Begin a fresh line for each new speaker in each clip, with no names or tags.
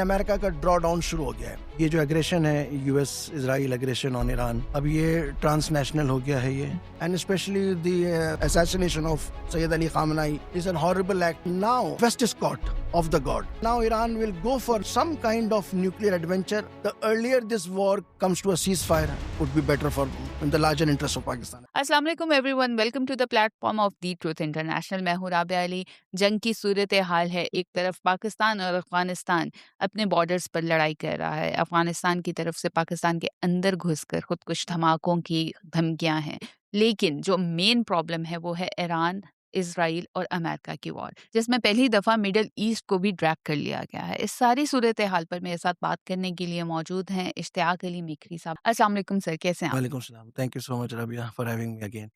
America का draw down शुरू हो गया है। ये जो एग्रेशन है, US Israel aggression on Iran, अब ये ट्रांसनेशनल हो गया है ये, and specially the assassination of Sayyid Ali Khamenei is a horrible act. Now West is caught of the god. Now Iran will go for some kind of nuclear adventure. The earlier this war comes to a ceasefire would be better for in the larger interest of Pakistan.
अस्सलाम वालेकुम everyone, welcome to the platform of the truth international. मैं हूं राबिया अली। जंग की सूरत हाल है, एक तरफ पाकिस्तान और अफगानिस्तान अपने बॉर्डर्स पर लड़ाई कर रहा है। अफगानिस्तान की तरफ से पाकिस्तान के अंदर घुसकर खुद कुछ धमाकों की धमकियां हैं, लेकिन जो मेन प्रॉब्लम है वो है ईरान, इजराइल और अमेरिका की वॉर, जिसमें पहली दफा मिडिल ईस्ट को भी ड्रैग कर लिया गया है। इस सारी सूरत हाल पर मेरे साथ बात करने के लिए मौजूद हैं इश्तियाक अली मेकरी साहब। अस्सलाम वालेकुम सर, कैसे हैं आप?
वालेकुम सलाम। Thank you so much Rabia for having me again.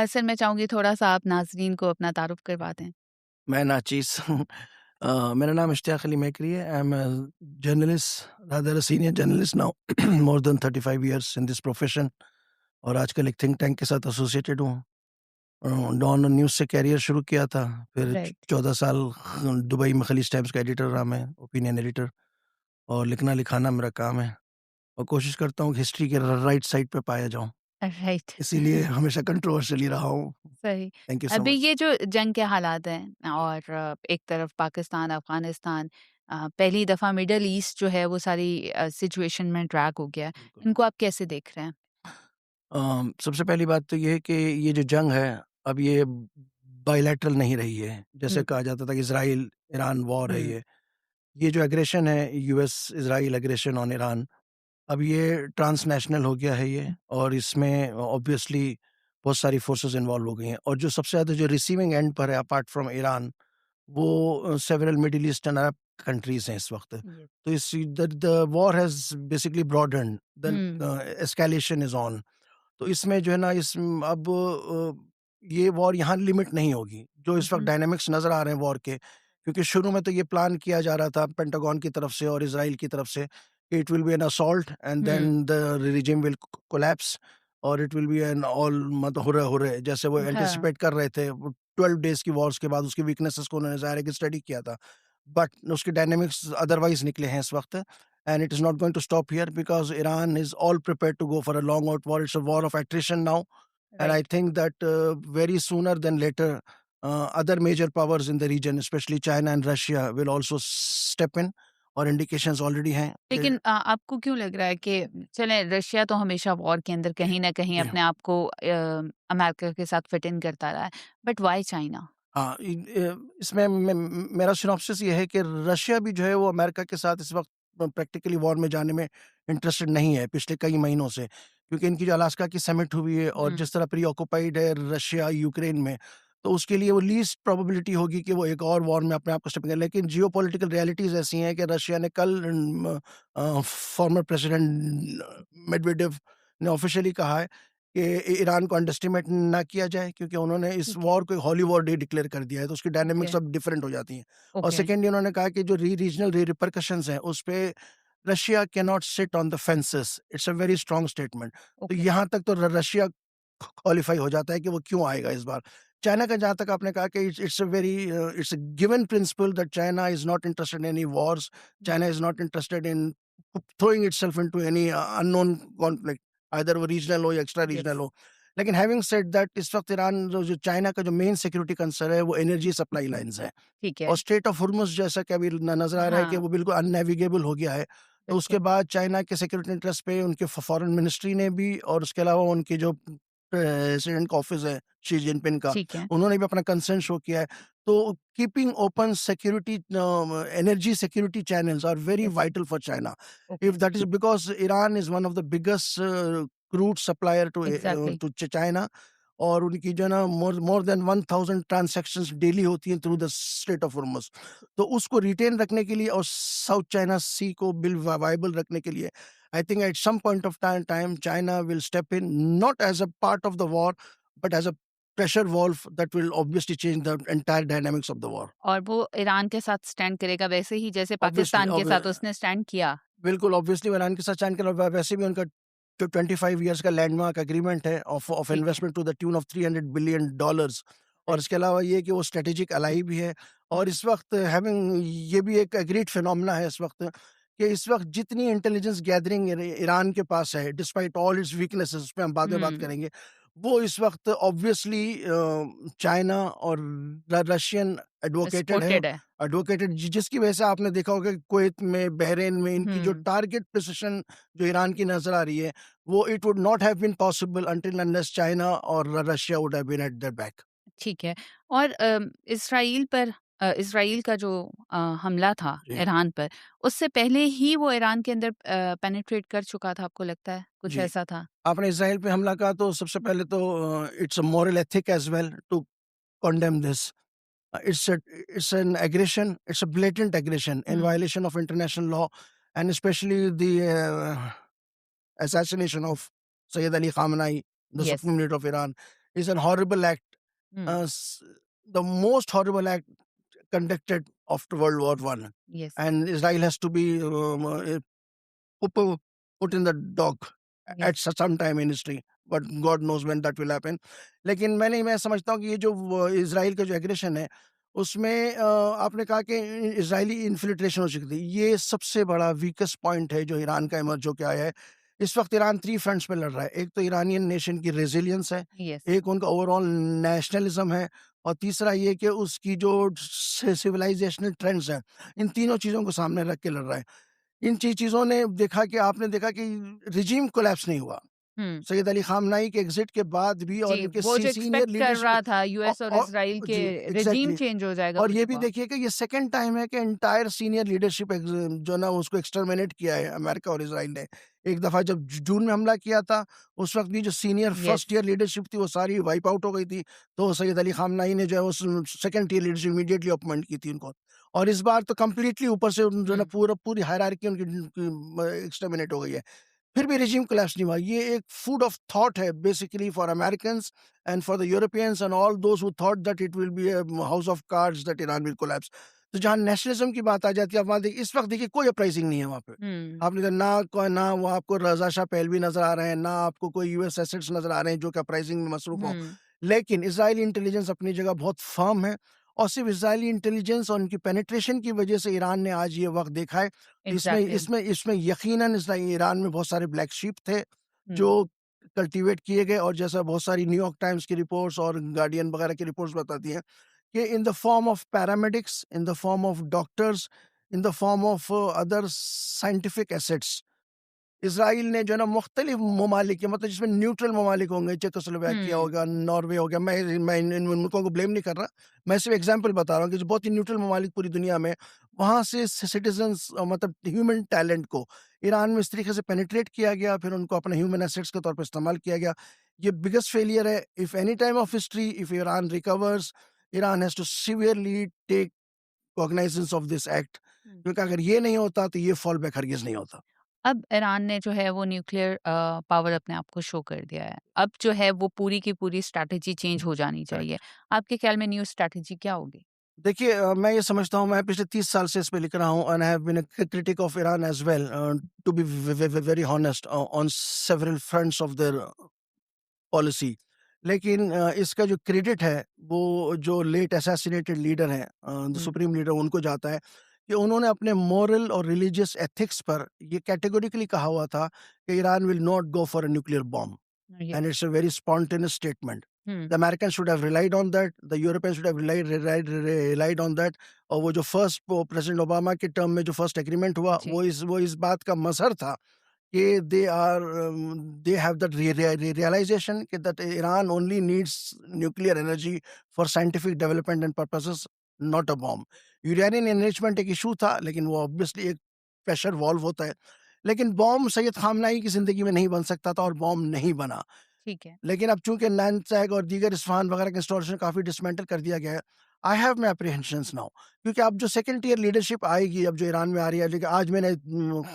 Sir, मैं चाहूंगी थोड़ा सा आप नाजरीन को अपना तारुफ करवा दें।
मैं नाचीज हूँ। मेरा नाम इश्तियाक अली मेकरी है। I am journalist, rather senior journalist now, more than 35 years in this profession, और आजकल एक थिंक टैंक के साथ एसोसिएटेड हूँ। डॉन न्यूज़ से कैरियर शुरू किया था, फिर
राइट।
14 साल दुबई में खलीज टाइम्स का एडिटर रहा मैं, ओपिनियन एडिटर, और लिखना लिखाना मेरा काम है, और कोशिश करता हूँ कि हिस्ट्री के राइट साइड पे पाया जाऊँ,
राइट।
इसीलिए हमेशा कंट्रोवर्शियल ही रहा हूँ।
सही।
थैंक यू सो
अभी
मच।
ये जो जंग के हालात हैं और एक तरफ पाकिस्तान, अफगानिस्तान, पहली दफा मिडल ईस्ट जो है वो सारी सिचुएशन में ड्रैग हो गया है।
बिल्कुल।
इनको आप कैसे देख रहे हैं?
सबसे पहली बात तो ये है कि ये जो जंग है, अब ये बायलैटरल नहीं रही है। जैसे
हम्म।
कहा जाता था कि इसराइल ईरान वॉर है
हम्म।
ये जो एग्रेशन है, US Israel aggression on Iran, अब ये ट्रांसनेशनल हो गया है ये, और इसमें ऑब्वियसली बहुत सारी फोर्सेस इन्वॉल्व हो गई हैं, और जो सबसे ज़्यादा जो रिसीविंग एंड पर है अपार्ट फ्रॉम ईरान, वो several middle eastern Arab countries हैं इस वक्त।
Yes.
तो इस the war has basically broadened,
hmm.
The escalation is on. तो इसमें जो है ना, अब ये वॉर यहाँ लिमिट नहीं होगी, जो इस वक्त
हम्म।
डायनामिक्स नज़र आ रहे हैं वॉर के, क्योंकि शुरू में तो ये प्लान किया जा रहा था पेंटागन की तरफ से और इसराइल की तरफ से, it will be an assault and
hmm.
Then the regime will collapse, और it will be an all मतलब हुर्रे हुर्रे, जैसे वो
हाँ।
एंटिसिपेट कर रहे थे 12 डेज की वॉर्स के बाद उसकी वीकनेसेस को उन्होंने ज़ाहिर है कि स्टडी किया था, बट उसके डायनामिक्स अदरवाइज निकले हैं इस वक्त, and it is not going to stop here because Iran is all prepared to go for a long out war. It's a war of attrition now, and I
right.
think that very sooner than later, other major powers in the region, especially China and Russia, will also step in, और indications already हैं कि
लेकिन आपको क्यों लग रहा है कि चलें, रशिया तो हमेशा वॉर के अंदर कहीं ना कहीं
जी,
अपने आप को अमेरिका के साथ फिट इन करता रहा है, बट वाई चाइना?
हाँ, इसमें मेरा सिनॉप्सिस ये है कि रशिया भी जो है वो अमेरिका के साथ इस वक्त प्रैक्टिकली वॉर में जाने में इंटरेस्टेड नहीं है पिछले कई महीनों से, क्योंकि इनकी जो अलास्का की समिट हुई है और
हम्म।
जिस तरह प्री ऑक्युपाइड है रशिया यूक्रेन में, तो उसके लिए वो लीस्ट प्रोबेबिलिटी होगी कि वो एक और वॉर में अपने आप को स्टेप करें। लेकिन जियो पॉलिटिकल रियलिटीज ऐसी हैं कि रशिया ने कल फॉर्मर प्रेसिडेंट मेडवेडेव ने ऑफिशियली कहा है कि ईरान को अंडरस्टिमेट ना किया जाए, क्योंकि उन्होंने इस
ठीक है।
वॉर को हॉली वॉर डे डिक्लेयर कर दिया है, तो उसकी
ओके।
डायनामिक्स अब डिफरेंट हो जाती हैं। और
ओके।
सेकेंडली उन्होंने कहा कि जो रीजनल रिपरकशंस हैं उस पे Russia can not sit on the fences. It's a very strong statement. तो
ओके।
यहाँ तक तो रशिया क्वालिफाई हो जाता है कि वो क्यों आएगा इस बार। चाइना का जहाँ तक आपने कहा कि it's a very it's a given principal that China is not interested in any Wars, China is not interested in throwing itself into any unknown conflict, either वो रीजनल हो या एक्स्ट्रा रीजनल
यस।
हो। लेकिन having said that, इस वक्त Iran जो China का जो मेन सिक्योरिटी कंसर्न है वो एनर्जी सप्लाई लाइंस है,
ठीक है।
और स्ट्रेट ऑफ हुर्मुज़ जैसा कि अभी नजर आ रहा है कि
हाँ।
वो बिल्कुल अननेविगेबल हो गया है। तो उसके
बिल्कुल।
बाद चाइना के सिक्योरिटी इंटरेस्ट पे उनके फॉरेन मिनिस्ट्री ने भी, और उसके अलावा उनकी जो प्रेसिडेंट का ऑफिस है शी जिनपिंग का,
ठीक है।
उन्होंने भी अपना कंसर्न शो किया है। तो keeping open security energy security channels are very
yes.
Vital for China.
Okay.
If that is because Iran is one of the biggest crude supplier
exactly.
to China, और उनकी जो है ना मोर देन 1000 ट्रांजैक्शंस डेली होती हैं through the straight of Hormuz. तो उसको retain रखने के लिए और साउथ चाइना सी को बिल वायबल रखने के लिए, I think at some point of time China will step in, not as a part of the war, but as a pressure valve that will obviously change the entire dynamics of the war.
और वो Iran के साथ stand करेगा वैसे ही जैसे
obviously
Pakistan के साथ उसने स्टैंड किया।
बिल्कुल, ऑब्वियसली ईरान के साथ चाइना के अलावा वैसे भी उनका जो 25 इयर्स का लैंडमार्क एग्रीमेंट है ऑफ
ठीक है।
Investment to the tune of $300 billion, और इसके अलावा ये कि वो स्ट्रेटेजिक अलाई भी है। और इस वक्त हैविंग ये भी एक एग्रीड फिनोमेना है इस वक्त कि इस वक्त जितनी इंटेलिजेंस गैदरिंग ईरान के पास है, डिस्पाइट ऑल इट्स वीकनेसेस, उस पे हम बाद में बात
हुँ,
करेंगे, वो इस वक्त ऑब्वियसली चाइना और रशियन एडवोकेटेड है।
सपोर्टेड है।
जिसकी वजह से आपने देखा होगा कि कुवैत में, बहरीन में इनकी जो
हुँ,
टारगेट पोजीशन जो ईरान की नजर आ रही है, वो it would not have been possible until unless China और Russia would have been at their back.
ठीक है। और इज़राइल का जो हमला था
जी।
ईरान पर, उससे पहले ही वो ईरान के अंदर पेनिट्रेट कर चुका था, आपको लगता है? कुछ
जी।
ऐसा था?
आपने इसराइल पे हमला कहा तो सबसे पहले तो it's a moral ethic as well to condemn this. It's an aggression. It's a blatant aggression in
hmm,
violation of international law, and especially the assassination of Sayyid Ali Khamenei, the
yes.
supreme leader of Iran, is an horrible act.
Hmm,
The most horrible act conducted after World War One,
yes,
and Israel has to be put in the dock
yes.
at some time in history. But God knows when that will happen. लेकिन मैं समझता हूँ कि ये जो Israel का जो aggression है उसमें आपने कहा कि इजरायली इन्फिल्ट्रेशन हो चुकी थी। ये सबसे बड़ा वीकेस्ट पॉइंट है जो ईरान का इमर्ज होकर आया है। इस वक्त ईरान 3 फ्रंट्स पे लड़ रहा है। एक तो ईरानियन नेशन की रेजिलियंस है,
येस।
एक उनका ओवरऑल नेशनलिज्म है, और तीसरा ये कि उसकी जो सिविलाइजेशनल ट्रेंड्स हैं, इन तीनों चीज़ों को सामने रख के लड़ रहा है। इन चीज़ों ने देखा कि आपने देखा कि रिजीम कोलैप्स नहीं हुआ।
हुँ।
सैयद अली ख़ामनाई के एग्ज़िट के बाद भी और
जी,
इनके
वो जो
सीनियर
एक्सपेक्ट कर
लीडरशिप
रहा था
औ
यूएस और
औ
इज़राइल के
जी,
रेजिम
एग्ज़ैक्टली।
चेंज हो जाएगा
और
कुछ
ये भी
हुआ।
देखिए कि ये सेकंड टाइम है कि एंटायर सीनियर लीडरशिप जो ना उसको एक्सटर्मिनेट किया है अमेरिका और इज़राइल ने। एक दफ़ा जब जून में हमला किया था, उस वक़्त भी जो senior
yes.
First year leadership थी वो सारी वाइप आउट हो गई थी। तो सैयद अली ख़ामनाई ने जो है उस second tier leadership immediately appoint की थी उनको। और इस बार तो कंप्लीटली ऊपर से जो है ना
हुँ,
पूरी हायरार्की उनकी एक्सटर्मिनेट हो गई है। फिर भी रिजीम कोलैप्स नहीं हुआ। ये एक फूड ऑफ थॉट है basically for Americans and for the Europeans and all those who thought that it will be a house of cards that Iran will collapse. तो जहाँ नेशनलिज्म की बात आ जाती है, आप वहाँ देखिए इस वक्त देखिए कोई अपराइजिंग नहीं है वहाँ पे।
हुँ,
आपने कहा ना वो आपको रज़ा शाह पहलवी नज़र आ रहे हैं, ना आपको कोई यूएस एसेट्स नज़र आ रहे हैं जो कि अपराइजिंग में मसरूफ़ हों।
हुँ,
लेकिन इज़राइली इंटेलिजेंस अपनी जगह बहुत फ़र्म है, और सिर्फ़ इज़राइली इंटेलिजेंस और उनकी पेनिट्रेशन की वजह से ईरान ने आज ये वक़्त देखा है। इसमें
एग्ज़ैक्टली।
इसमें इसमें यकीनन ईरान में बहुत सारे ब्लैक शीप थे,
हुँ,
जो कल्टीवेट किए गए, और जैसा बहुत सारी न्यूयॉर्क टाइम्स की रिपोर्ट्स और गार्डियन वगैरह की रिपोर्ट्स बताती हैं कि in the form of paramedics, in the form of doctors, in the form of other scientific assets, Israel ने जो है ना मुख्तलिफ ममालिक के, मतलब जिसमें न्यूट्रल ममालिक होंगे, चेकोस्लोवाकिया
हुँ,
होगा, नॉर्वे हो गया, मैं इन मुल्कों को ब्लेम नहीं कर रहा, मैं सिर्फ एग्जांपल बता रहा हूँ कि जो बहुत ही न्यूट्रल ममालिक पूरी दुनिया में, वहाँ से सिटीजन्स मतलब ह्यूमन टैलेंट को ईरान में इस तरीके से पेनिट्रेट किया गया, फिर उनको अपने ह्यूमन एसेट्स के तौर पर इस्तेमाल किया गया। ये बिगेस्ट फेलियर है। If any time of history, if Iran recovers, Iran has to severely take cognizance of this act,
hmm.
क्योंकि अगर ये नहीं होता तो ये फॉल बैक हरगिज नहीं होता।
अब ईरान ने जो है वो न्यूक्लियर पावर अपने आप को शो कर दिया है। अब जो है वो पूरी की पूरी स्ट्रैटेजी चेंज हो जानी चाहिए।
करेक्ट।
आपके ख्याल में न्यू स्ट्रैटेजी क्या होगी?
देखिए मैं ये समझता हूँ, मैं पिछले 30 साल से इस पे लिख रहा हूँ, and I have been a critic of Iran as well, to be very honest on several fronts of their policy. लेकिन इसका जो क्रेडिट है वो जो लेट असैसिनेटेड लीडर हैं, द
हुँ,
सुप्रीम लीडर, उनको जाता है कि उन्होंने अपने मॉरल और रिलीजियस एथिक्स पर ये कैटेगोरिकली कहा हुआ था कि Iran will not go for a nuclear bomb.
Yes.
And it's a very spontaneous statement.
Hmm,
The Americans should have relied on that. The Europeans should have relied on that. और वो जो first president Obama के term में जो first agreement हुआ,
जी,
वो इस बात का मजहर था कि दे हैव दैट रियलाइजेशन कि that Iran only needs nuclear energy for scientific development and purposes, not a bomb. Uranium enrichment एक इशू था, लेकिन वो ऑब्वियसली एक प्रेशर वॉल्व होता है। लेकिन बॉम्ब सैयद खामनाई की जिंदगी में नहीं बन सकता था, और बॉम्ब नहीं बना।
ठीक है।
लेकिन अब चूंकि नैनचैग और दीगर इस्फहान वगैरह के इंस्टॉलेशन काफ़ी डिसमेंटल कर दिया गया है, आई हैव माई अप्रीहेंशंस नाउ, क्योंकि अब जो सेकंड टियर लीडरशिप आएगी, अब जो ईरान में आ रही है, लेकिन आज मैंने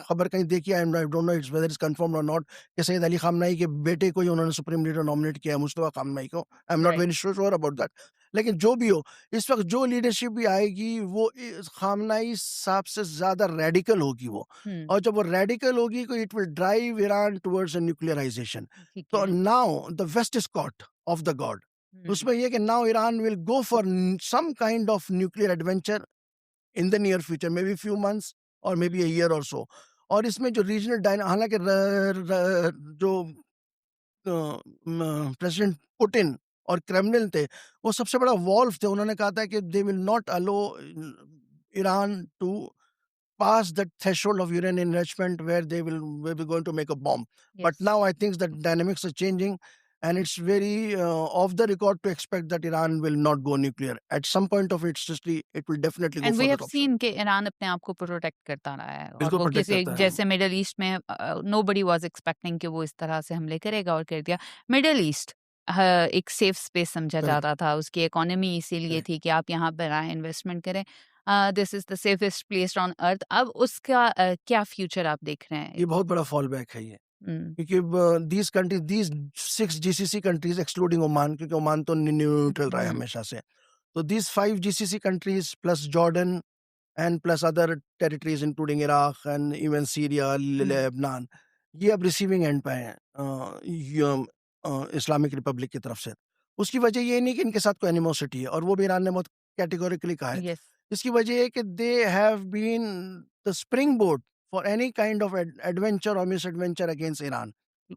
खबर कहीं देखी, I don't know it's whether it's confirm और नॉट, कि सैयद अली खामनाई के बेटे को ही उन्होंने सुप्रीम लीडर नॉमिनेट किया है, मुस्तफा खामनाई को। I am not
right.
Very sure about that. लेकिन जो भी हो, इस वक्त जो लीडरशिप भी आएगी वो खामनाई साहब से ज़्यादा रेडिकल होगी वो।
हुँ,
और जब वो रेडिकल होगी तो it will drive Iran towards nuclearization.
ठीक
So
है।
now the West is caught off the guard. उसमें ये कि now Iran will go for some kind of nuclear adventure in the near future, maybe few months or maybe a year or so. और इसमें जो regional हालांकि जो president Putin और Kremlin थे, वो सबसे बड़ा वॉल्व थे। उन्होंने कहा था कि they will not allow Iran to pass that threshold of uranium enrichment where they will be going to make a bomb. But
Yes.
now I think that dynamics are changing, and it's very off the record to expect that Iran will not go nuclear. At some point of its history, it will definitely go
and
for
we have
that option.
सीन कि ईरान अपने आप को protect करता रहा है और
बिल्कुल
वो
प्रोटेक्ट
किसी
करता है।
जैसे मिडल ईस्ट में नोबडी वाज एक्सपेक्टिंग कि वो इस तरह से हमले करेगा और कर दिया। मिडल ईस्ट एक सेफ स्पेस समझा
Correct.
जाता था, उसकी इकोनॉमी इसीलिए
Correct.
थी कि आप यहाँ पर आए इन्वेस्टमेंट करें। This is the safest place on earth. अब उसका क्या फ्यूचर आप देख रहे हैं?
ये बहुत बड़ा फॉल बैक है ये,
हम्म,
क्योंकि these countries, these 6 GCC countries excluding Oman, क्योंकि ओमान तो न्यूट्रल रहा है
हम्म,
हमेशा से, तो these 5 GCC countries plus Jordan and plus other territories including Iraq and even Syria, Lebanon, ये अब रिसीविंग एंड पे हैं इस्लामिक रिपब्लिक की तरफ से। उसकी वजह ये नहीं कि इनके साथ कोई एनिमोसिटी है, और वो भी ईरान ने बहुत कैटेगोरिकली कहा है।
यस,
इसकी वजह ये है कि they have been the springboard for any kind of adventure और मिस एडवेंचर अगेंस्ट ईरान।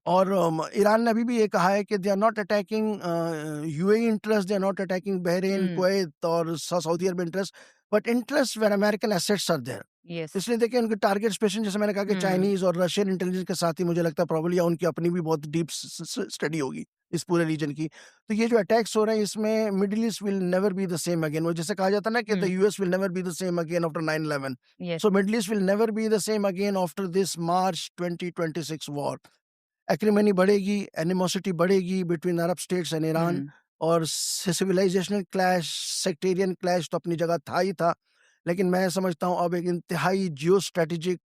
और ईरान ने अभी भी ये कहा है कि they are not attacking UAE interest, they are not attacking Bahrain, Kuwait और Saudi Arab interest, but interest where American assets are there.
Yes,
इसलिए देखिए उनके टारगेट स्पेशल, जैसे मैंने कहा कि चाइनीज और रशियन इंटेलिजेंस के साथ ही मुझे लगता है प्रॉब्ली, या उनकी अपनी भी बहुत डीप स्टडी होगी इस पूरे रीजन की। तो ये जो अटैक्स हो रहे हैं, इसमें middle east will never be the same again. वो जैसे कहा जाता है ना कि the US will never be the same again after 9/11,
yes,
so middle east will never be the same again after this March 2026 war. Acrimony बढ़ेगी, animosity बढ़ेगी between Arab states and Iran, और सिविलाइजेशनल क्लैश, सेक्टेरियन क्लैश तो अपनी जगह था ही था, लेकिन मैं समझता हूँ अब एक इंतहाई जियो स्ट्रेटेजिक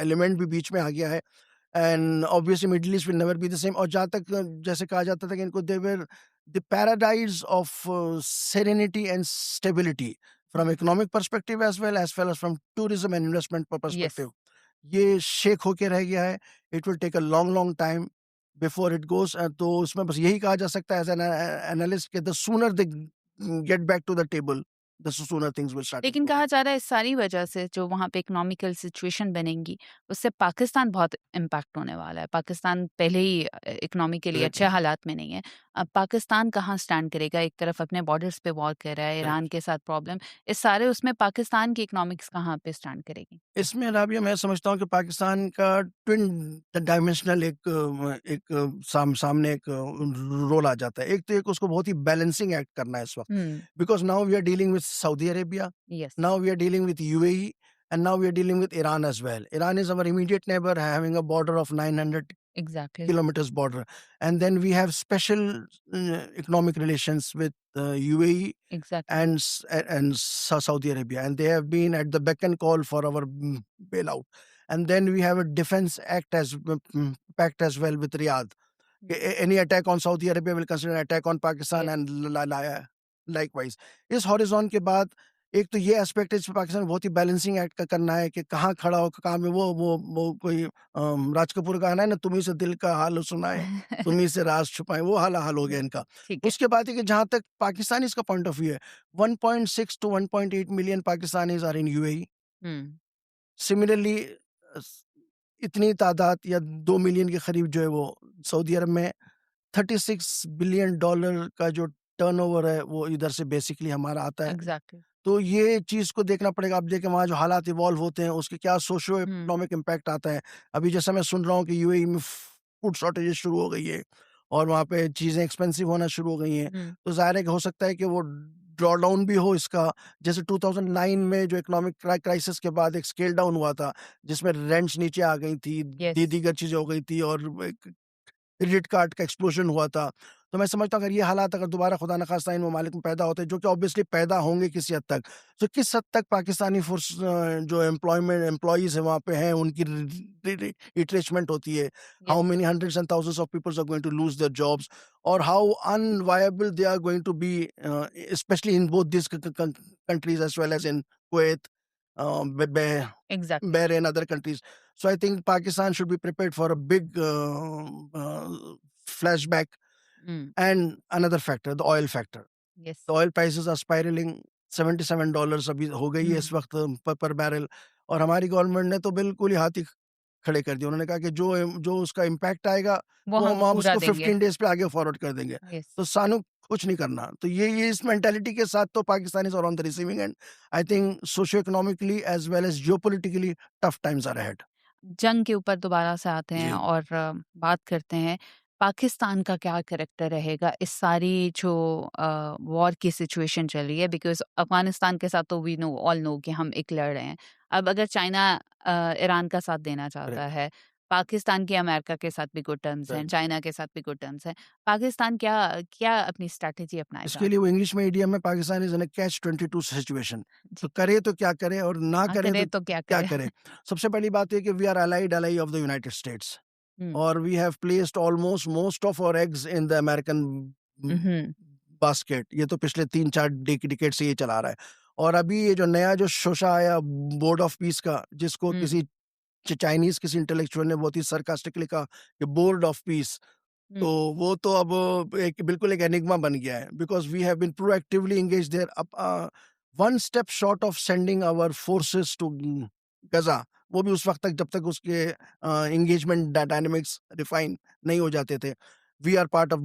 एलिमेंट भी बीच में आ गया है। And obviously middle east will never be the same. और जहाँ तक जैसे कहा जाता था कि इनको they were the paradise of serenity and stability from economic perspective as well as from tourism and investment
yes.
Perspective, ये शेक होके रह गया है। It will take a long long time before it goes. तो उसमें बस यही कहा जा सकता है एज एन एनालिस्ट कि the sooner they get back to the table, the sooner things will start
लेकिन
इम्प्रूविंग।
कहा जा रहा है इस सारी वजह से जो वहाँ पे इकोनॉमिकल सिचुएशन बनेगी, उससे पाकिस्तान बहुत इम्पैक्ट होने वाला है। पाकिस्तान पहले ही इकोनॉमिकली अच्छे
एग्जैक्टली।
हालात में नहीं है। अब पाकिस्तान कहाँ स्टैंड करेगा? एक तरफ अपने बॉर्डर्स पे वॉर कर रहा है, ईरान के साथ प्रॉब्लम, इस सारे उसमें पाकिस्तान की इकोनॉमिक्स कहाँ पे स्टैंड करेगी?
इसमें राबिया मैं समझता हूँ कि पाकिस्तान का ट्विन डायमेंशनल सामने एक रोल आ जाता है। एक तो एक उसको बहुत ही बैलेंसिंग एक्ट करना है इस वक्त, because now we are dealing with Saudi Arabia,
yes,
now we are dealing with UAE, and now we are dealing with Iran as well. Iran is our immediate neighbor, having a border of 900
exactly,
kilometers border, and then we have special economic relations with UAE
exactly,
and Saudi Arabia, and they have been at the beck and call for our bailout. And then we have a defense act pact as well with Riyadh. Any attack on Saudi Arabia will consider an attack on Pakistan,
yes,
and likewise. इस horizon के बाद एक तो ये aspect है, पाकिस्तान बहुत ही balancing act करना है कि कहाँ खड़ा हो, कहाँ में वो कोई राज कपूर का गाना है ना, तुम्ही से दिल का हाल सुनाए, तुम्ही से राज छुपाए, वो हाल हो गया इनका।
ठीक है।
उसके बाद है कि जहाँ तक पाकिस्तानी इसका पॉइंट ऑफ व्यू है, 1.6 to 1.8 million Pakistanis are in UAE. Similarly इतनी तादाद या 2 मिलियन के करीब जो है वो सऊदी अरब में। $36 बिलियन का जो टर्नओवर है वो इधर से बेसिकली हमारा आता है।
एग्जैक्टली,
तो ये चीज़ को देखना पड़ेगा। आप देखें वहाँ जो हालात इवॉल्व होते हैं उसके क्या सोशो इकोनॉमिक इम्पैक्ट आता है। अभी जैसा मैं सुन रहा हूँ कि यूएई में फूड शॉर्टेजेस शुरू हो गई है और वहाँ पे चीज़ें एक्सपेंसिव होना शुरू हो गई हैं। तो ज़ाहिर है कि हो सकता है कि वो ड्रॉ डाउन भी हो इसका। जैसे 2009 में जो इकोनॉमिक क्राइसिस के बाद एक स्केल डाउन हुआ था जिसमें रेंट्स नीचे आ गई थी,
यस,
दीगर चीज़ें हो गई थी और क्रेडिट कार्ड का एक्सप्लोजन हुआ था। तो मैं समझता हूँ अगर ये हालात अगर दोबारा खुदा न खास्ता इन ममालिक में पैदा होते हैं, जो कि ऑब्वियसली पैदा होंगे किसी हद तक, तो किस हद तक पाकिस्तानी फोर्स जो एम्प्लॉइज है वहाँ पे हैं उनकी रिट्रेचमेंट होती है। How many hundreds and thousands of peoples are going to lose their jobs, और how unviable they are going to be, especially in both this countries as well as in Kuwait,
exactly,
Bahrain, other countries. So I think Pakistan should be prepared for a big flashback
Mm.
And another factor, the oil factor.
Yes.
The oil prices are spiraling. $77 अभी हो गई है इस वक्त पर barrel, और हमारी government ने तो बिल्कुल ही हाथ ही खड़े कर दिए। उन्होंने कहा कि जो जो उसका इम्पैक्ट आएगा
वो
वो
हम
हम
पूरा
उसको
देंगे।
15 डेज पे आगे फॉरवर्ड कर देंगे।
यस।
तो सानू कुछ नहीं करना। तो ये इस मेंटालिटी के साथ तो Pakistanis are on the receiving end. I think socio economically as well as geopolitically tough times are ahead.
जंग के ऊपर दोबारा से आते हैं
जी।
और बात करते हैं पाकिस्तान का क्या कैरेक्टर रहेगा इस सारी जो वॉर की सिचुएशन चल रही है, बिकॉज अफगानिस्तान के साथ तो वी नो ऑल नो कि हम एक लड़ रहे हैं। अब अगर चाइना ईरान का साथ देना चाहता
करेक्ट।
है, पाकिस्तान के अमेरिका के साथ भी गुड टर्म्स हैं,
राइट।
चाइना के साथ भी गुड टर्म्स हैं, पाकिस्तान क्या क्या अपनी स्ट्रैटेजी अपनाएगा?
इसके लिए वो इंग्लिश में इडियम में Pakistan is in a catch 22 situation.
जी।
तो करे तो क्या करे और ना
हाँ
करे
करे
तो
तो क्या
क्या
करे?
करे। सबसे पहली बात है कि we are allied ally of the United States,
hmm.
और we have placed almost most of our eggs in the American
hmm.
Basket. ये तो पिछले 3-4 डिकेड से ये चला रहा है। और अभी ये जो नया जो शोशा आया बोर्ड ऑफ पीस का, जिसको
हम्म।
किसी चाइनीज किसी इंटेलेक्चुअल ने बहुत ही सरकास्टिकली कहा कि बोर्ड ऑफ पीस, तो वो तो अब एक बिल्कुल एक एनिग्मा बन गया है, because we have been proactively engage there. अब one step short of sending our forces to Gaza, वो भी उस वक्त तक जब तक उसके एंगेजमेंट डायनामिक्स रिफाइन नहीं हो जाते थे। We are part of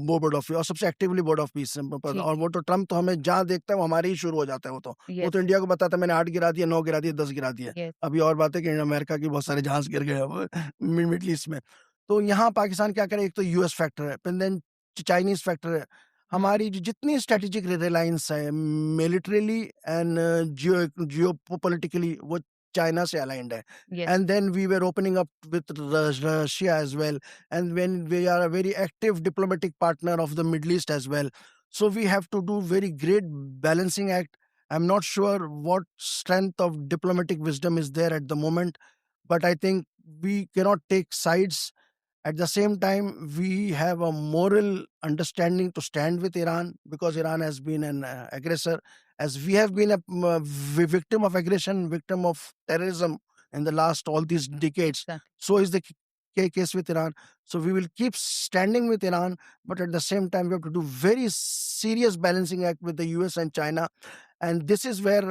board of, और सबसे एक्टिवली बोर्ड ऑफ पीस।
ठीक
और
है।
वो तो ट्रम्प तो हमें जहाँ देखता है वो हमारे ही शुरू हो जाता है। वो
यस।
तो इंडिया को बताता है मैंने 8 गिरा दिया, 9 गिरा दिया, 10 गिरा दिया।
यस।
अभी और बात है कि अमेरिका की बहुत सारे जहाज गिर गए अब मिडल ईस्ट में। तो यहाँ पाकिस्तान क्या करे, एक तो यूएस फैक्टर है, फिर देन चाइनीज फैक्टर है। हमारी जितनी स्ट्रेटेजिक रिलायंस है मिलिट्रीली एंड जियो पॉलिटिकली, वो चाइना से अलाइंड है।
Yes.
And then we were opening up with Russia as well, and when we are a very active diplomatic partner of the Middle East as well, so we have to do very great balancing act. I'm not sure what strength of diplomatic wisdom is there at the moment, but I think we cannot take sides. At the same time, we have a moral understanding to stand with Iran, because Iran has been an aggressor, as we have been a victim of aggression, victim of terrorism in the last all these decades.
Exactly.
So is the case with Iran. So we will keep standing with Iran, but at the same time, we have to do very serious balancing act with the US and China. And this is where,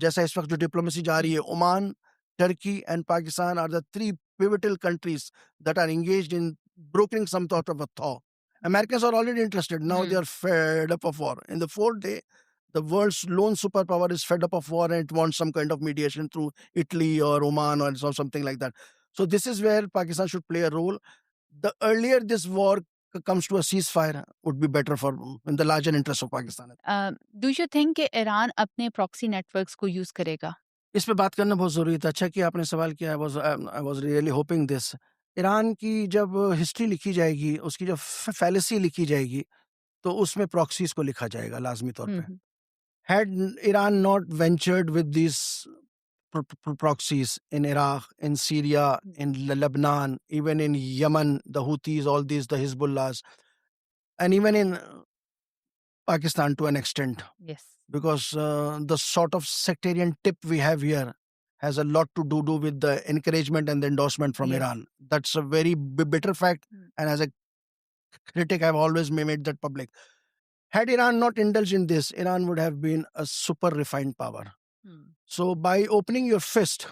जैसा इस वक्त जो diplomacy जा रही है, Oman, Turkey and Pakistan are the three pivotal countries that are engaged in brokering some sort of a thaw. Americans are already interested. Now they are fed up of war. In the fourth day, the world's lone superpower is fed up of war and it wants some kind of mediation through Italy or Oman or something like that. So this is where Pakistan should play a role. The earlier this war comes to a ceasefire would be better for in the larger interest of Pakistan.
Do you think कि ईरान अपने proxy networks को use करेगा?
इस पे बात करना बहुत ज़रूरी था। अच्छा कि आपने सवाल किया। I was really hoping this. Iran की जब हिस्ट्री लिखी जाएगी, उसकी जब फैलेसी लिखी जाएगी, तो उसमें प्रॉक्सीज को लिखा जाएगा लाजमी तौर पे। Had Iran not ventured with these proxies in Iraq, in Syria, in Lebanon, even in Yemen, the Houthis, all these, the Hezbollahs, and even in Pakistan to an extent,
Yes.
because the sort of sectarian tip we have here has a lot to do with the encouragement and the endorsement from
Yes.
Iran. That's a very bitter fact, and as a critic, I've always made that public. Had Iran not indulged in this, Iran would have been a super refined power. So by opening your fist,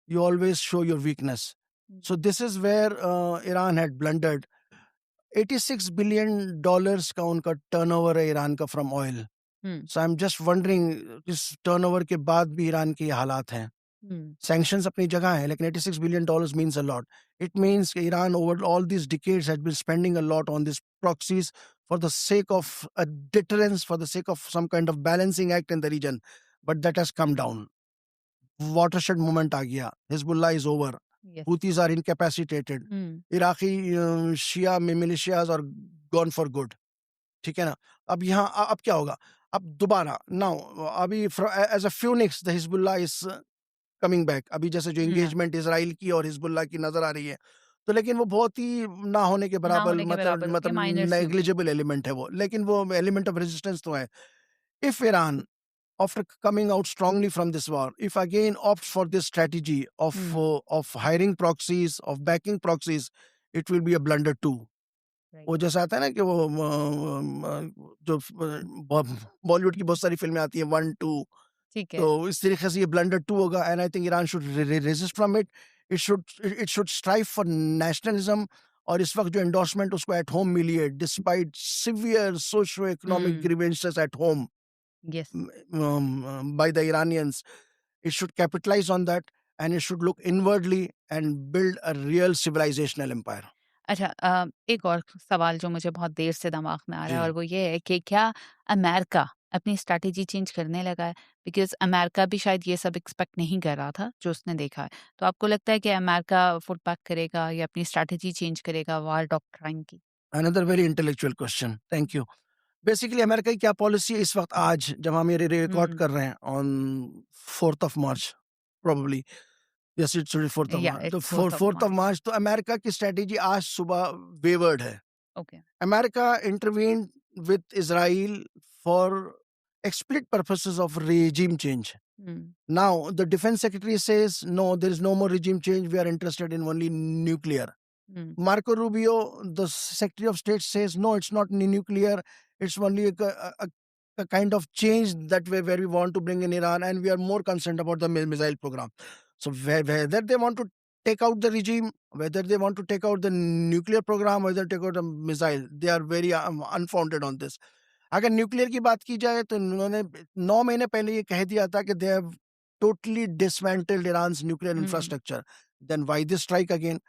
you always show your weakness. So this is where Iran had blundered. $86 billion का उनका turnover है Iran का from oil. So I am just wondering इस turnover के बाद भी Iran के ये हालात हैं. Sanctions अपनी जगह है, लेकिन $86 billion means a lot. It means that Iran over all these decades had been spending a lot on these proxies for the sake of a deterrence, for the sake of some kind of balancing act in the region. But that has come down. Watershed moment आ गया. Hezbollah is over.
Yes.
Houthis are incapacitated. Iraqi Shia militias are gone for good. ठीक है ना. अब यहाँ अब क्या होगा? अब दोबारा now अभी as a phoenix the Hezbollah is coming back. अभी जैसे जो engagement इजराइल की और हिजबुल्लाह की नजर आ रही है, तो लेकिन वो बहुत ही ना होने के बराबर, मतलब नेग्लिजिबल एलिमेंट है वो, लेकिन वो एलिमेंट ऑफ रेजिस्टेंस तो है. If Iran, after coming out strongly from this war, if again opts for this strategy of hiring proxies, of backing proxies, it will be a blunder too.
Right.
वो जैसा आता है ना कि वो जो बॉलीवुड की बहुत सारी फिल्में आती हैं 1, 2,
ठीक है।
तो इस तरीके से ये ब्लंडर 2 होगा and I think Iran should resist from it. It should strive for nationalism. और इस वक्त जो एंडोर्समेंट उसको एट होम मिली है despite severe socio economic
hmm,
grievances at home
yes.
by the Iranians, it should capitalize on that and it should look inwardly and build a real civilizational empire.
अच्छा, एक और सवाल जो मुझे बहुत देर से दिमाग में आ रहा है और
जी।
वो ये है कि क्या अमेरिका अपनी स्ट्रैटेजी चेंज करने लगा है? बिकॉज़ अमेरिका भी शायद ये सब एक्सपेक्ट नहीं कर रहा था जो उसने देखा है। तो आपको लगता है कि अमेरिका फुट बैक करेगा या अपनी स्ट्रैटेजी चेंज करेगा वॉर डॉक्ट्राइन की?
Another very intellectual question. Thank you. Basically America की क्या पॉलिसी है इस वक्त, आज जब हम ये रिकॉर्ड
हुँ,
कर रहे हैं on 4th of March probably, yes it's 4th of
या
मार्च, तो
it's 4th of
4th of
March.
March, तो अमेरिका की स्ट्रेटेजी आज सुबह वेवर्ड है।
Okay.
America intervened with Israel for explicit purposes of regime change.
Hmm,
Now, the defense secretary says, no, there is no more regime change. We are interested in only nuclear.
Hmm,
Marco Rubio, the Secretary of State, says no, it's not nuclear. It's only a kind of change that where we want to bring in Iran, and we are more concerned about the missile program. So whether they want to take out the regime, whether they want to take out the nuclear program, whether take out the missile, they are very unfounded on this. अगर nuclear की बात की जाए तो उन्होंने 9 महीने पहले ये कह दिया था कि they have totally dismantled Iran's nuclear
um,
infrastructure. Then why this strike again?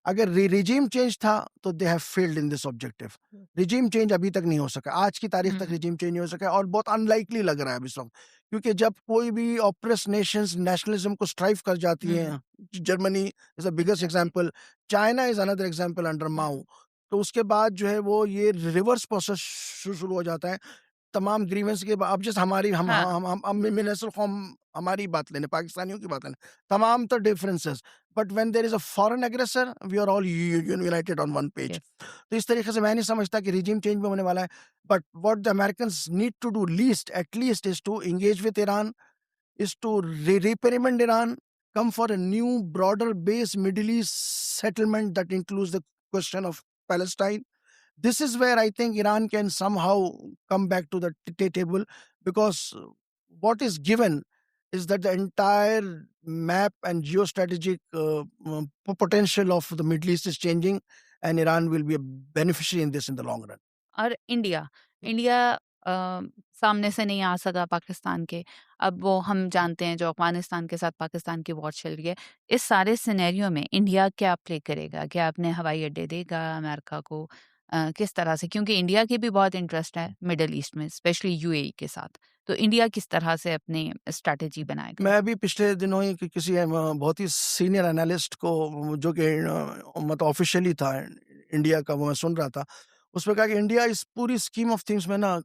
अगर रिजीम चेंज था तो they have failed in this objective. Regime change अभी तक नहीं हो सका, आज की तारीख तक
हुँ,
रिजीम चेंज नहीं हो सका और बहुत अनलाइकली लग रहा है अभी सब। क्योंकि जब कोई भी ऑप्रेस नेशंस नेशनलिज्म को स्ट्राइव कर जाती
हुँ,
हैं, Germany is the biggest
exactly.
Example, China is another example under Mao,
हुँ,
तो उसके बाद जो है वो ये रिवर्स प्रोसेस शुरू हो जाता है। तमाम ग्रीवेंस के अब जैसे हमारी
हाँ,
हम मिनिस्टर कौम, हमारी बात लेने, पाकिस्तानियों की बात लें, तमाम तो differences, but when there is a foreign aggressor we are all united on one page.
Yes.
तो इस तरीके से मैं नहीं समझता कि रिजीम चेंज भी होने वाला है, but what the Americans need to do least at least is to engage with Iran, is to repairment Iran, come for a new, broader base Middle East settlement that includes the question of Palestine. This is where I think Iran can somehow come back to the table, because what is given is that the entire map and geostrategic potential of the Middle East is changing, and Iran will be a beneficiary in this in the long run.
और India, India सामने से नहीं आ सका पाकिस्तान के। अब वो हम जानते हैं जो अफ़गानिस्तान के साथ पाकिस्तान की वॉर चल रही है। इस सारे सिनेरियो में इंडिया क्या प्ले करेगा? क्या अपने हवाई अड्डे देगा अमेरिका को? किस तरह से? क्योंकि इंडिया की भी बहुत इंटरेस्ट है मिडल ईस्ट में, स्पेशली यूएई के साथ। तो इंडिया किस तरह से अपनी स्ट्रैटेजी बनाएगा?
मैं अभी पिछले दिनों ही किसी बहुत ही सीनियर एनालिस्ट को, जो कि मतलब ऑफिशियली था इंडिया का, वो मैं सुन रहा था, उसमें कहा कि इंडिया इस पूरी स्कीम ऑफ थिंग्स में ना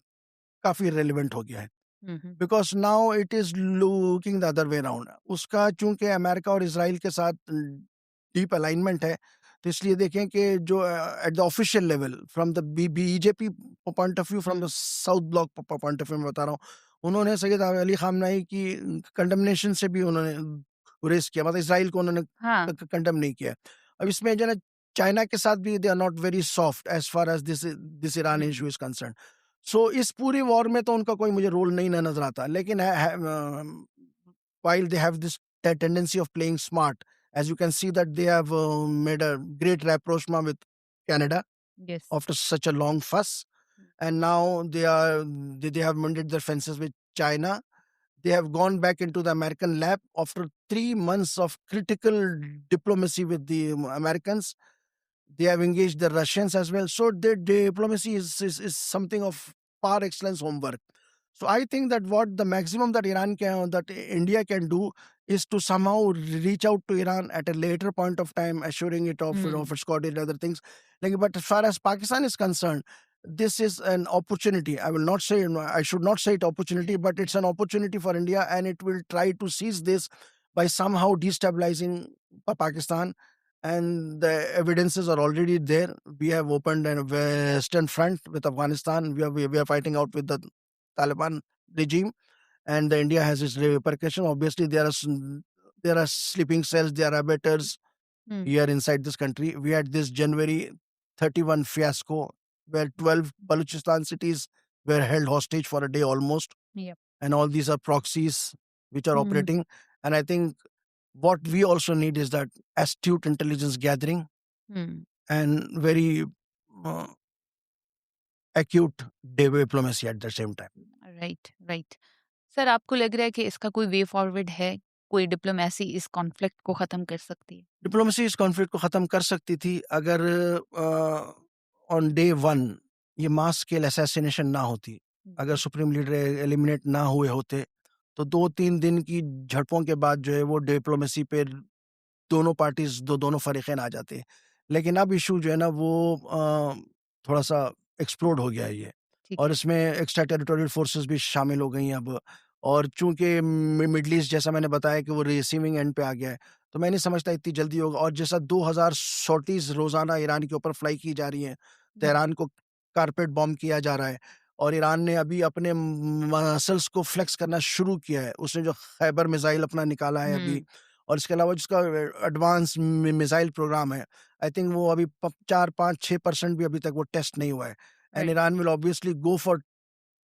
काफी रेलिवेंट हो गया है,
हुँ, हुँ।
Because now it is looking the other way around. उसका चूंकि अमेरिका और इसराइल के साथ डीप अलाइनमेंट है, तो इसलिए देखें कि जो at the official level from the BJP point of view, from the
hmm,
south block point of view मैं बता रहा हूँ, उन्होंने सैयद अली खामनाई की कंडमनेशन से भी उन्होंने गुरेज किया, मतलब इसराइल को उन्होंने
हाँ,
कंडम नहीं किया। अब इसमें जो है ना, चाइना के साथ भी they are not very soft as far as this Iran
hmm,
issue is concern. So इस पूरी वॉर में तो उनका कोई मुझे रोल नहीं नजर आता, लेकिन while they have this tendency of playing smart, as you can see that they have made a great rapprochement with Canada
yes.
after such a long fuss, and now they have mended their fences with China. They have gone back into the American lab after 3 months of critical diplomacy with the Americans. They have engaged the Russians as well. So their diplomacy is something of par excellence homework. So I think that what the maximum that that India can do is to somehow reach out to Iran at a later point of time, assuring it of
hmm,
its coordinate other things. Like, but as far as Pakistan is concerned, this is an opportunity. I will not say, I should not say it opportunity, but it's an opportunity for India, and it will try to seize this by somehow destabilizing Pakistan, and the evidences are already there. We have opened a Western Front with Afghanistan. We are fighting out with the Taliban regime, and the India has its repercussion. Obviously, there are sleeping cells, there are abettors
hmm,
here inside this country. We had this January 31 fiasco, where 12 Balochistan cities were held hostage for a day almost.
Yep.
And all these are proxies which are
Hmm.
operating. And I think what we also need is that astute intelligence gathering
Hmm.
and very acute diplomacy at the same time.
Right right sir आपको लग रहा है कि इसका कोई way forward है कोई diplomacy इस कॉन्फ्लिक्ट को खत्म कर सकती है
डिप्लोमेसी इस कॉन्फ्लिक्ट को ख़त्म कर सकती थी अगर ऑन डे वन ये मास स्केल असैसिनेशन ना होती, अगर सुप्रीम लीडर एलिमिनेट ना हुए होते, तो 2-3 दिन की झड़पों के बाद जो है वो डिप्लोमेसी पे दोनों पार्टीज दोनों फरीकें आ जाते। लेकिन अब इशू जो है ना वो थोड़ा सा एक्सप्लोड हो गया है ये,
ठीक
और
है
इसमें एक्स्ट्रा टेरिटोरियल फोर्सेस भी शामिल हो गई हैं अब। और चूंकि मिडल ईस्ट जैसा मैंने बताया कि वो रिसीविंग एंड पे आ गया है, तो मैं नहीं समझता इतनी जल्दी होगा। और जैसा 2000 सॉर्टीज रोजाना ईरान के ऊपर फ्लाई की जा रही हैं, तेहरान को कारपेट बॉम्ब किया जा रहा है, और ईरान ने अभी अपने मसल्स को फ्लेक्स करना शुरू किया है। उसने जो खैबर मिसाइल अपना निकाला है अभी, और इसके अलावा जिसका एडवांस मिसाइल प्रोग्राम है, आई थिंक वो अभी 4-5-6% भी अभी तक वो टेस्ट नहीं हुआ है। And
Right.
Iran will obviously go for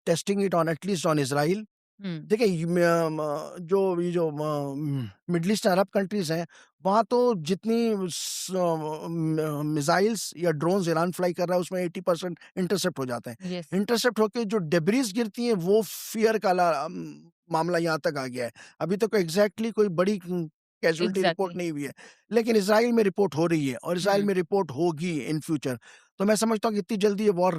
testing it on at least on Israel. देखिए ये जो मिडल ईस्ट अरब कंट्रीज हैं, वहाँ तो जितनी मिसाइल्स या ड्रोन्स ईरान फ्लाई कर रहा है उसमें 80% इंटरसेप्ट हो जाते हैं।
Yes.
इंटरसेप्ट होके जो डेब्रीज गिरती हैं वो फियर का मामला यहाँ तक आ गया है। अभी तक एग्जैक्टली कोई बड़ी कैजुअलिटी रिपोर्ट
Exactly.
नहीं हुई है, लेकिन इसराइल में रिपोर्ट हो रही है और इसराइल
हम्म
में रिपोर्ट होगी इन फ्यूचर। तो मैं समझता हूँ कि इतनी जल्दी ये वॉर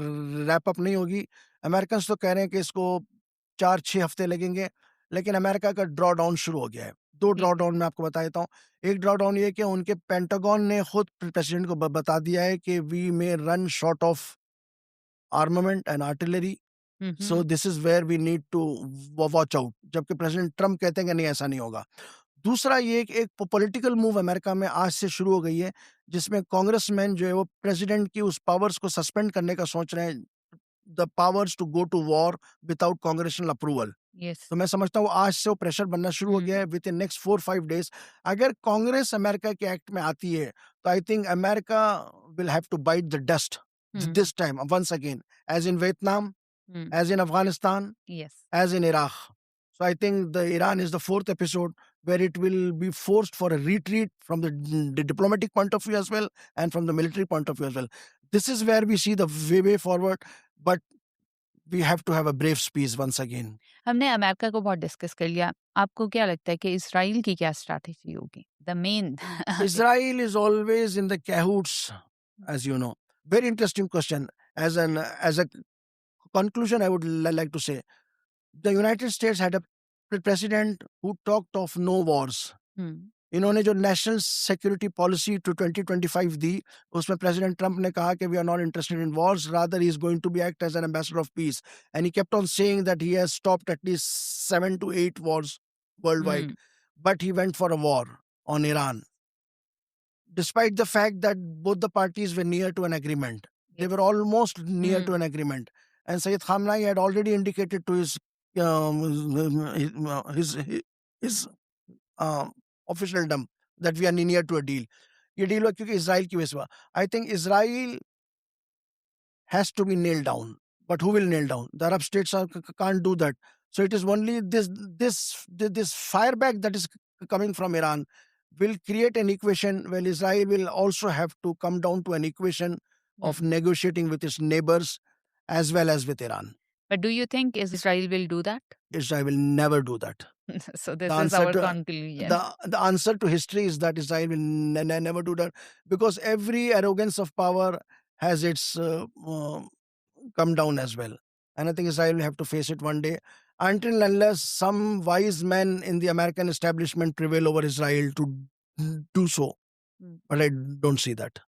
रैप अप नहीं होगी। अमेरिकन तो कह रहे हैं कि इसको 4-6 हफ्ते लगेंगे, लेकिन अमेरिका का ड्रॉ डाउन शुरू हो गया है। 2
ठीक
ड्रॉ
है
डाउन मैं आपको बता देता हूँ। एक ड्रॉ डाउन ये कि उनके पेंटागन ने खुद प्रेसिडेंट को बता दिया है कि we may run short of armament and artillery, so this is where we need to watch out. जबकि प्रेसिडेंट ट्रम्प कहते हैं कि नहीं, ऐसा नहीं होगा। दूसरा ये कि एक पॉलिटिकल मूव अमेरिका में आज से शुरू हो गई है, जिसमें कांग्रेसमैन जो है वो प्रेसिडेंट की उस पावर्स को सस्पेंड करने का सोच रहे हैं, the powers to go to war without congressional approval.
Yes
तो मैं समझता हूँ आज से वो प्रेशर बनना शुरू हो गया है। विद इन नेक्स्ट 4-5 डेज अगर कांग्रेस अमेरिका के एक्ट में आती है, तो I think America will have to bite the dust this time once again, as in Vietnam, as in Afghanistan,
yes
as in Iraq. So I think the Iran is the fourth episode where it will be forced for a retreat from the diplomatic point of view as well and from the military point of view as well. This is where we see the way forward, but we have to have a brave speech once again.
हमने America को बहुत discuss कर लिया आपको क्या लगता है कि इसराइल की क्या स्ट्रैटेजी होगी the main
Israel is always in the cahoots, as you know. Very interesting question. As a conclusion, I would like to say the United States had a president who talked of no wars. इन्होंने जो national security policy to 2025 दी, उसमें president Trump ने कहा कि we are not interested in wars, rather he is going to be act as an ambassador of peace, and he kept on saying that he has stopped at least 7 to 8 wars worldwide, but he went for a war on Iran, despite the fact that both the parties were near to an agreement. They were almost near to an agreement, and Sayyid Khamenei had already indicated to his officialdom that we are near to a deal. ये deal हुआ क्योंकि Israel की वजह से हुआ। I think Israel has to be nailed down, but who will nail down? The Arab states can't do that. So it is only this fireback that is coming from Iran will create an equation where Israel will also have to come down to an equation of negotiating with its neighbors as well as with Iran.
But do you think Israel will do that?
Israel will never do that.
So this is our conclusion.
The answer to history is that Israel will never do that, because every arrogance of power has its come down as well. And I think Israel will have to face it one day, until unless some wise men in the American establishment prevail over Israel to do so. But I don't see that.